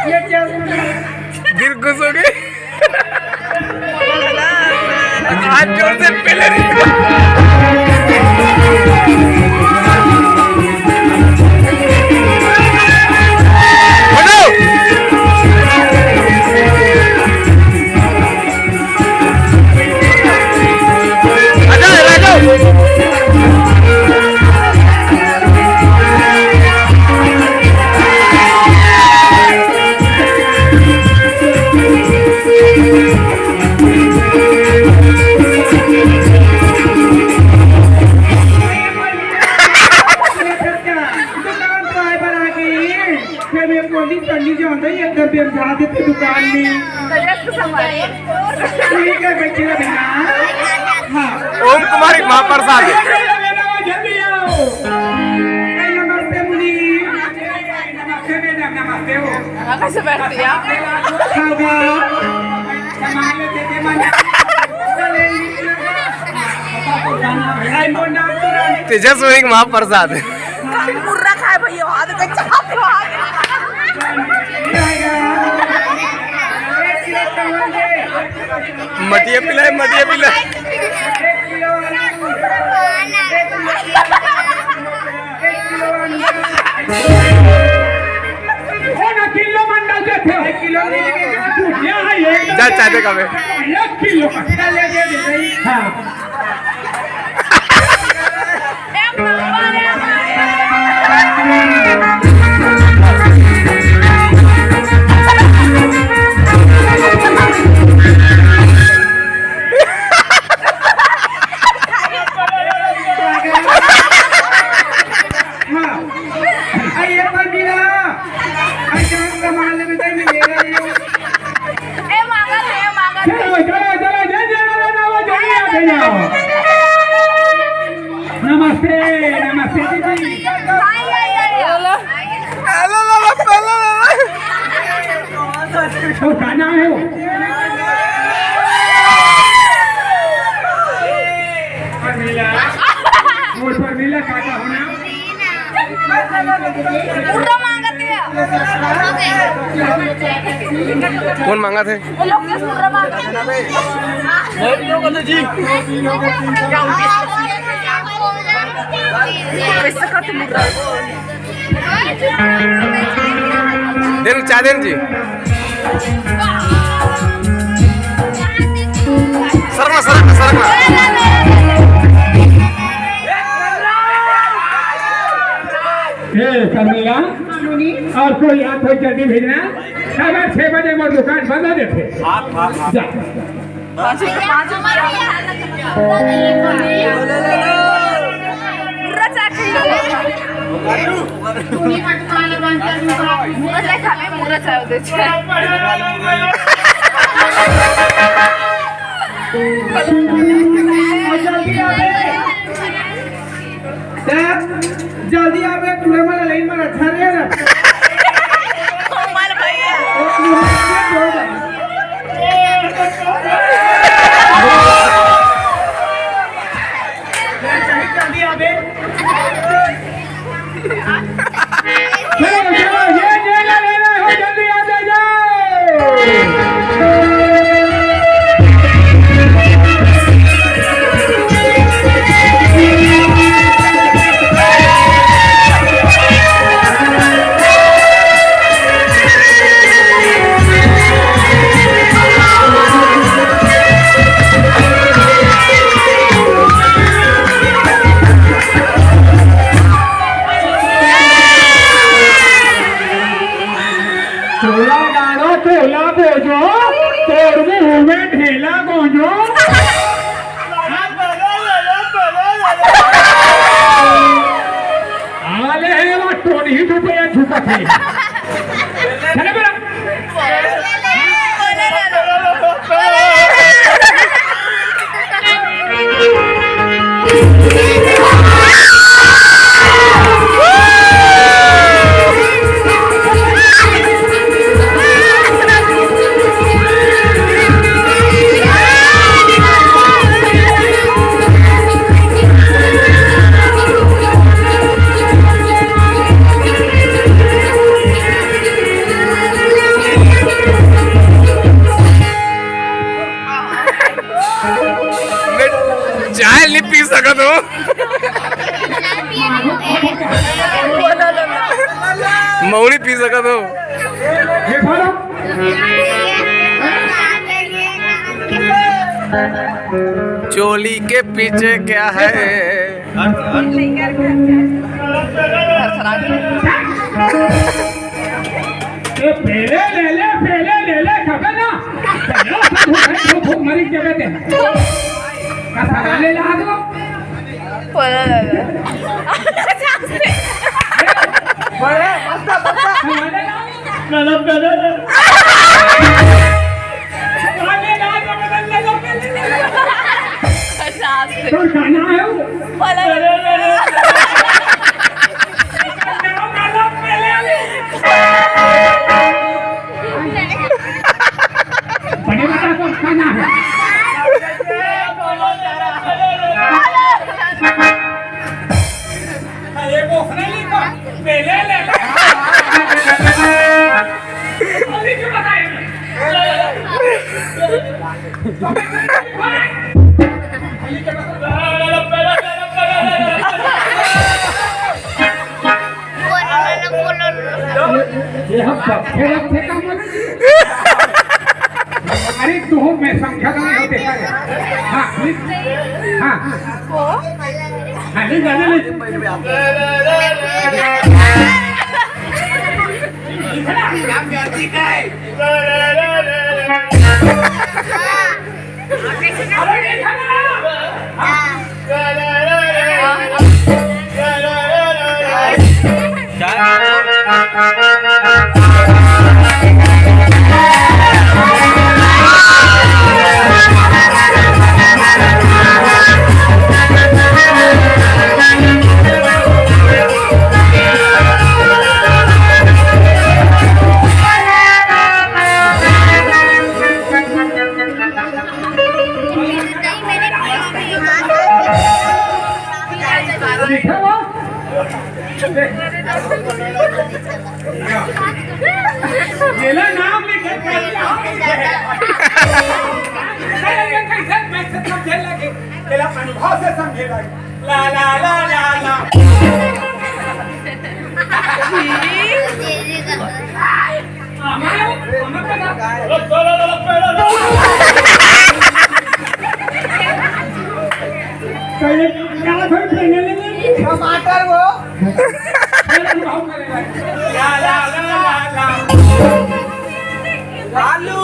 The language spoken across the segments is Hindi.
ये क्या दिल खुश हो गई। आज जोर से पहले दुकान में ठीक है बच्चे भैया। हाँ ओम कुमारी महाप्रसाद। जल्दी आओ। नमस्ते मुनि। नमस्ते मैडम। नमस्ते हो। कैसे बैठती है? तेजस्वी महाप्रसाद। मुर्रा खाए भैया हाथ पे चाप मटिया पिलाए मटिया पिलाए। किलो मंडल से थे किलो जा चाहते कब किलो हाँ नमस्ते नमस्ते दीदी। तो क्या नाम है वो? परमीला काका होना। कौन मांगा थे? जी दिन चाह देन जी सरना सरना सरना। परमीला और कोई यहाँ कोई जल्दी भेजना। 6 बजे मेरी दुकान बंद हो देते। जल्दी आवे पूरे वाला लाइन में अच्छा रहेगा। जल्दी आवे। चलो ये लेना हो जल्दी आ जाओ। तोला बोझो तोड़ मुंह में ढेला गोंजो। आले हैं वो टोनी झुके झुका थे। चले बेटा मौनी पी सकत हो हे बोलो चोली के पीछे क्या है ये पहले ले ले खबर ना भूख मरी जगह दे कथा ले ला दो तो खाना है बड़े बड़ा को खाना है ये बोखने ली को पहले ले अभी क्यों बताए ये हम थे काम अरे तू मैं समझा नहीं होते हाँ हाँ हाँ नहीं जाने मेरा नाम लिखे समझे लगे तेरा अनुभव से समझे लगे ला ला ला ला ला टमाटर वो ला ला ला ला ला आलू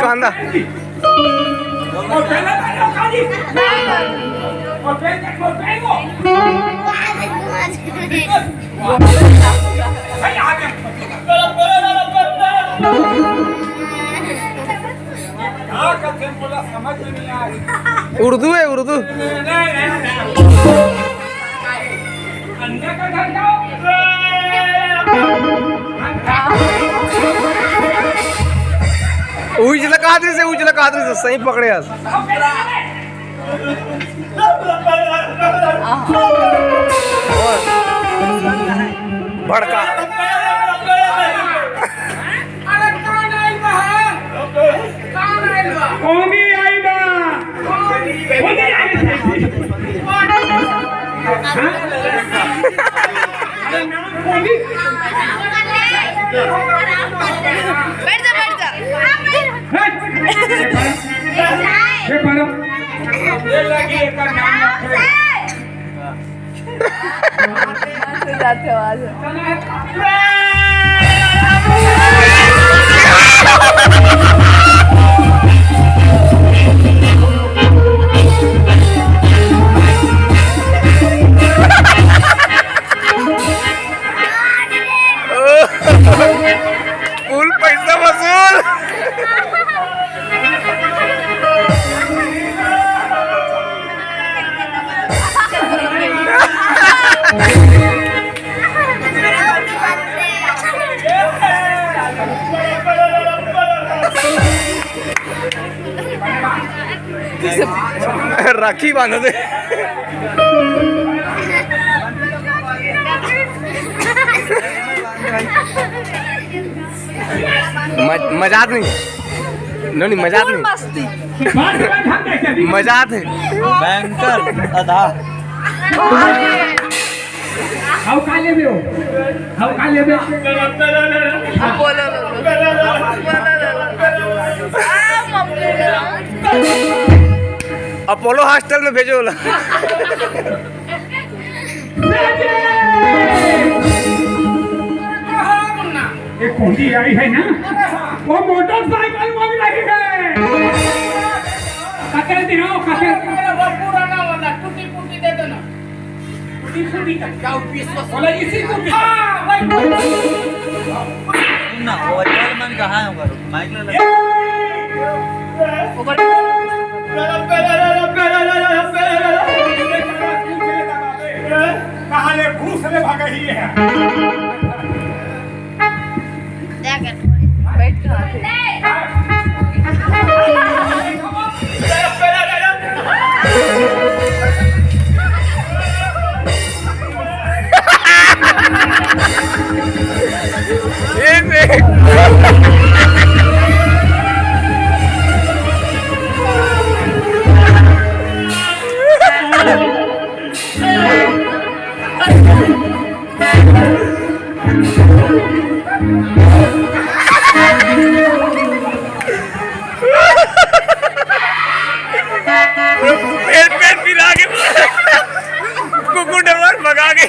कांदा समझ में नहीं आ रही उर्दू है उर्दू अंडा का घर जाओ उजला कादरी से सही पकड़े आज भड़का कोनी आई बा कोनी आई बैठ जा ये पढ़ो ये लगी एक नाम जाते हो आज फुल पैसा वसूल राखी बांध दे मजाक नहीं नहीं मजाक नहीं मस्ती बात में ढंग कैसे दी? मजाक है बैंकर आधा हाउ काले में हो हाउ काले में बोलो अपोलो हॉस्टल में भेजो ला एक कोंडी आई है ना वो मोटरसाइकिल मांग रही है कतेल दिन हो कतेल पुराना वाला टूटी फूटी दे दो ना टूटी फूटी का क्या विश्वास वाला इसी को हाँ वही ना ओरिजिनल मन कहाँ है उधर माइक ले कहाँ ले घूस ले भागा ही है बैठ कर ये देख पेट पिला के कुकुर डमर भगा के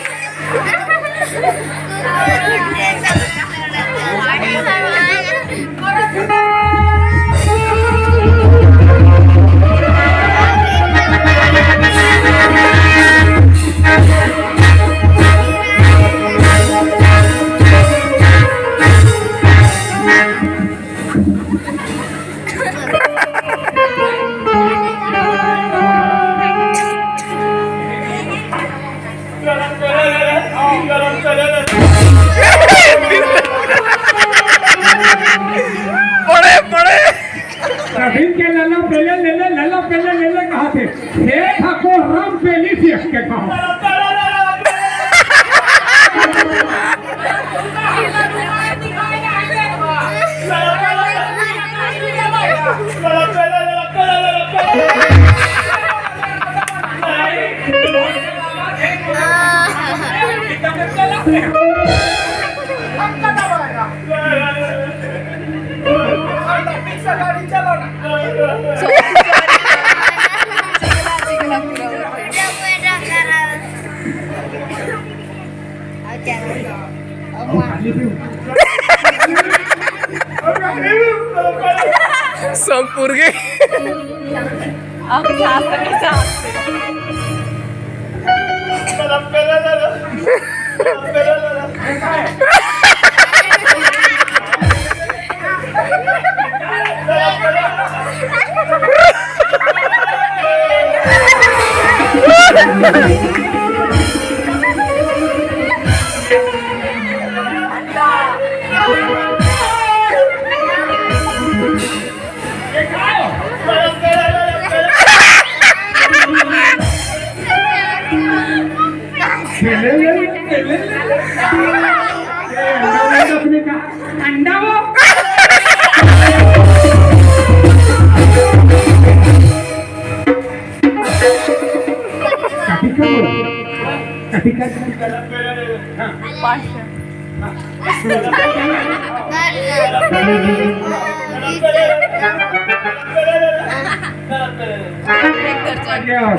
पड़े कभी के लल्ला पहले ले ले कहा थे हे ठाकुर राम पेली थी के कहा गाड़ी चलो ना संगपुर के अब साथ के साथ अंडा वो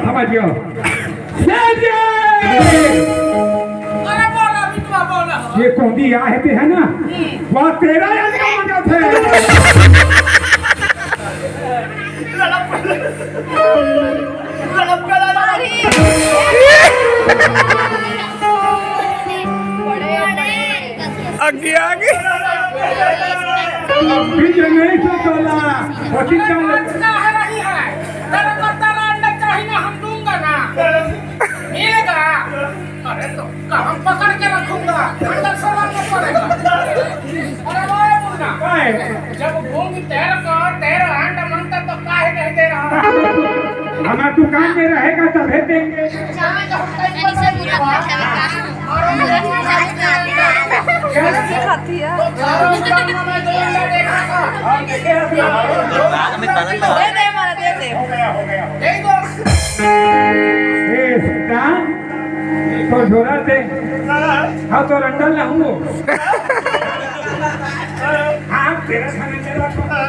समझ गयो ये कोंडी आहे ते है ना वह तेरा या मजा थे आगे आगे बीच नहीं तो चला कोशिश कर ना है रही है तेरा कत्ता अंडा चाहिए ना हम दूंगा ना मिलेगा अरे तो हम पकड़ के रखूंगा अंडा सवाल में पड़ेगा अरे वो मुन्ना जब भूमि तेरा अंडा मनता तो काहे नहीं दे रहा हमारा दुकान में रहेगा तभी देंगे कैसे खाती है? तो चारों दुकान में मैं 2 अंडा देखा था। हाँ, देखे अभी बैग में ताला लगा दे दे मारा दे दे। हो गया हो गया यही दो। ए सीता तो झोला दे हाँ तो रंडल ना हूँ हाँ तेरा खाने चला तो हाँ।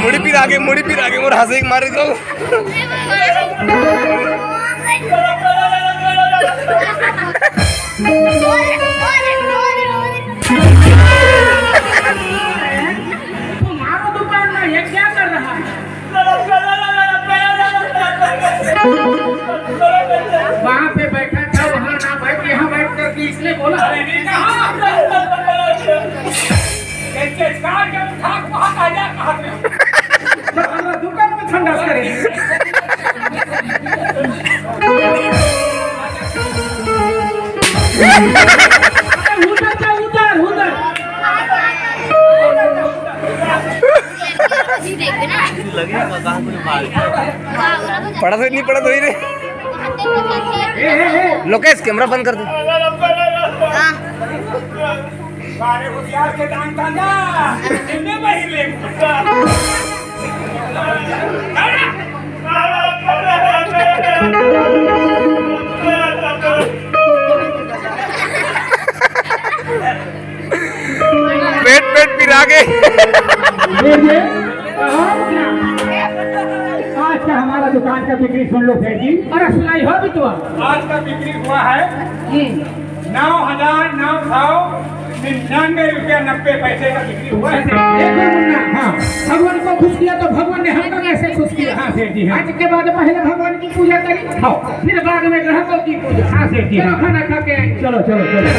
मुड़ी फिर आगे मोर हंसे मारे दो तुम्हारा दुकान में ये क्या कर रहा है? वहाँ पे बैठा था वहाँ ना बैठ के यहाँ बैठ कर के इसने बोला दुकान में ठंडा लगे कहाँ कोई मार पड़ा तो नहीं पड़ा तो ही रे लोकेश कैमरा बंद कर दे सारे होशियार के दान का ना कितने महीने पेट पेट पिरा गए आज का हमारा दुकान का बिक्री सुन लो सेठ जी। अरे सुनाई हो भी तो आज का बिक्री हुआ है 9,999.90 का बिक्री हुआ है। हाँ भगवान को खुश किया तो भगवान ने हमको कैसे खुश किया? हाँ सेठ जी हाँ आज के बाद पहले भगवान की पूजा करी फिर बाद में ग्राहकों की पूजा। हाँ सेठ जी चलो हाँ। खाना खा के चलो चलो चलो